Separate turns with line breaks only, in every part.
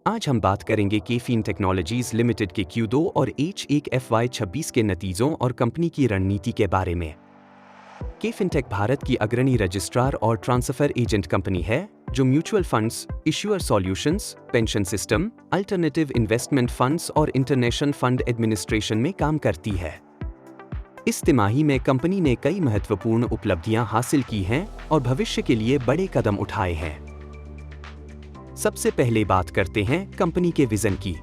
आज हम बात करेंगे केफिन टेक्नोलॉजीज लिमिटेड के Q2 और H1 FY26 के नतीजों और कंपनी की रणनीति के बारे में। केफिनटेक भारत की अग्रणी रजिस्ट्रार और ट्रांसफर एजेंट कंपनी है जो mutual funds, issuer solutions, pension system, alternative investment funds और इंटरनेशनल फंड एडमिनिस्ट्रेशन में काम करती है। इस तिमाही में कंपनी ने कई महत्वपूर्ण उपलब्धियां हासिल की हैं और भविष्य के लिए बड़े कदम उठाए हैं। सबसे पहले बात करते हैं कंपनी के विजन की।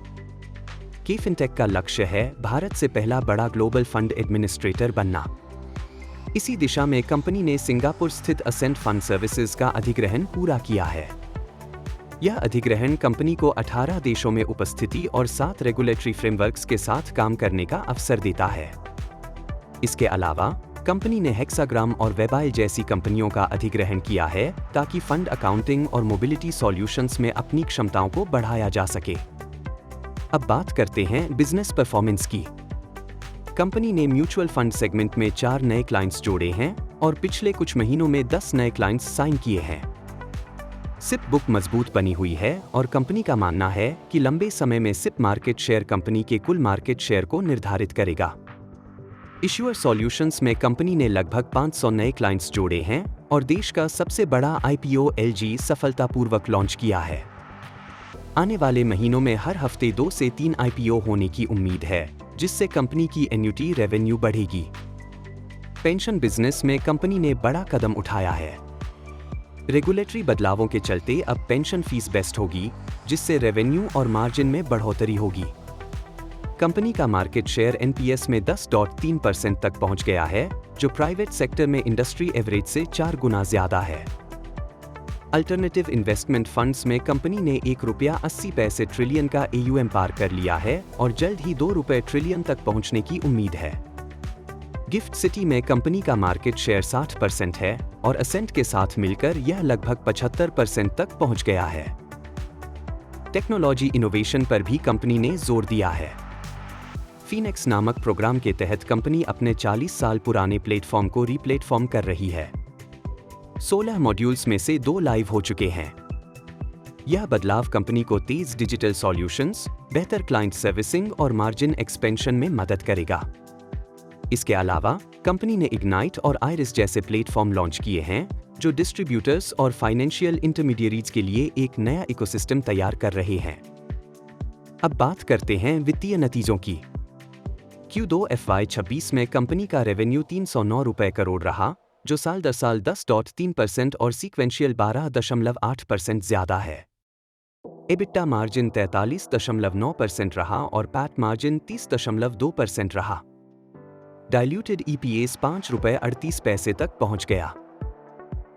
केफिनटेक का लक्ष्य है भारत से पहला बड़ा ग्लोबल फंड एडमिनिस्ट्रेटर बनना। इसी दिशा में कंपनी ने सिंगापुर स्थित असेंट फंड सर्विसेज का अधिग्रहण पूरा किया है। यह अधिग्रहण कंपनी को 18 देशों में उपस्थिति और 7 रेगुलेटरी फ्रेमवर्क्स के साथ काम करने का अवसर देता है। इसके अलावा कंपनी ने हेक्साग्राम और वेबाइल जैसी कंपनियों का अधिग्रहण किया है ताकि फंड अकाउंटिंग और मोबिलिटी सॉल्यूशंस में अपनी क्षमताओं को बढ़ाया जा सके। अब बात करते हैं बिजनेस परफॉर्मेंस की। कंपनी ने म्यूचुअल फंड सेगमेंट में 4 नए क्लाइंट्स जोड़े हैं और पिछले कुछ महीनों में 10 नए क्लाइंट्स साइन किए हैं। सिप बुक मजबूत बनी हुई है और कंपनी का मानना है कि लंबे समय में सिप मार्केट शेयर कंपनी के कुल मार्केट शेयर को निर्धारित करेगा। इश्यूअर सॉल्यूशंस में कंपनी ने लगभग 500 नए क्लाइंट्स जोड़े हैं और देश का सबसे बड़ा IPO LG सफलतापूर्वक लॉन्च किया है। आने वाले महीनों में हर हफ्ते 2 से 3 IPO होने की उम्मीद है, जिससे कंपनी की एन्युटी रेवेन्यू बढ़ेगी। पेंशन बिजनेस में कंपनी ने बड़ा कदम उठाया है। रेगुलेटरी बदलावों के चलते अब पेंशन फीस बेस्ट होगी, जिससे रेवेन्यू और मार्जिन में बढ़ोतरी होगी। कंपनी का मार्केट शेयर NPS में 10.3% तक पहुंच गया है, जो प्राइवेट सेक्टर में इंडस्ट्री एवरेज से 4 गुना ज्यादा है। अल्टरनेटिव इन्वेस्टमेंट फंड्स में कंपनी ने ₹1.80 ट्रिलियन का AUM पार कर लिया है और जल्द ही ₹2 ट्रिलियन तक पहुंचने की उम्मीद है। गिफ्ट सिटी में कंपनी का मार्केट शेयर 60% है और असेंट के साथ मिलकर यह लगभग 75% तक पहुंच गया है। टेक्नोलॉजी इनोवेशन पर भी कंपनी ने जोर दिया है। फीनेक्स नामक प्रोग्राम के तहत कंपनी अपने 40 साल पुराने प्लेटफॉर्म को रीप्लेटफॉर्म कर रही है। 16 मॉड्यूल्स में से 2 लाइव हो चुके हैं। यह बदलाव कंपनी को तेज डिजिटल सॉल्यूशंस, बेहतर क्लाइंट सर्विसिंग और मार्जिन एक्सपेंशन में मदद करेगा। इसके अलावा कंपनी ने इग्नाइट और आइरिस जैसे प्लेटफॉर्म लॉन्च किए हैं, जो डिस्ट्रीब्यूटर्स और फाइनेंशियल इंटरमीडिएरीज के लिए एक नया इकोसिस्टम तैयार कर रहे हैं। अब बात करते हैं वित्तीय नतीजों की। Q2 FY26 में कंपनी का रेवेन्यू ₹309 करोड़ रहा, जो साल दर साल 10.3% और सीक्वेंशियल 12.8% ज्यादा है। EBITDA मार्जिन 43.9% रहा और पैट मार्जिन 30.2% रहा। डाइल्यूटेड EPS ₹5.38 तक पहुंच गया।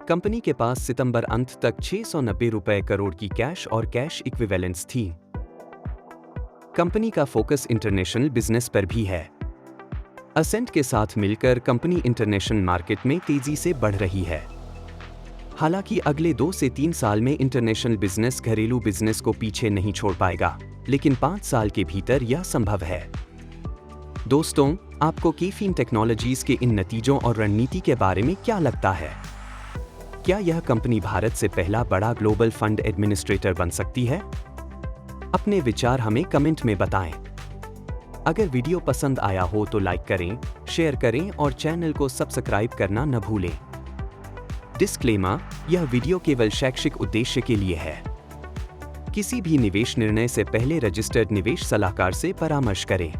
कंपनी के पास सितंबर अंत तक ₹690 करोड़ की कैश और कैश इक्विवेलेंट्स थी। कंपनी का फोकस इंटरनेशनल बिजनेस पर भी है। असेंट के साथ मिलकर कंपनी इंटरनेशनल मार्केट में तेजी से बढ़ रही है। हालांकि अगले 2 से 3 साल में इंटरनेशनल बिजनेस घरेलू बिजनेस को पीछे नहीं छोड़ पाएगा, लेकिन 5 साल के भीतर यह संभव है। दोस्तों, आपको केफिन टेक्नोलॉजीज के इन नतीजों और रणनीति के बारे में क्या लगता है? क्या यह कंपनी भारत से पहला बड़ा ग्लोबल फंड एडमिनिस्ट्रेटर बन सकती है? अपने विचार हमें कमेंट में बताएं। अगर वीडियो पसंद आया हो तो लाइक करें, शेयर करें और चैनल को सब्सक्राइब करना न भूलें। डिस्क्लेमर: यह वीडियो केवल शैक्षिक उद्देश्य के लिए है। किसी भी निवेश निर्णय से पहले रजिस्टर्ड निवेश सलाहकार से परामर्श करें।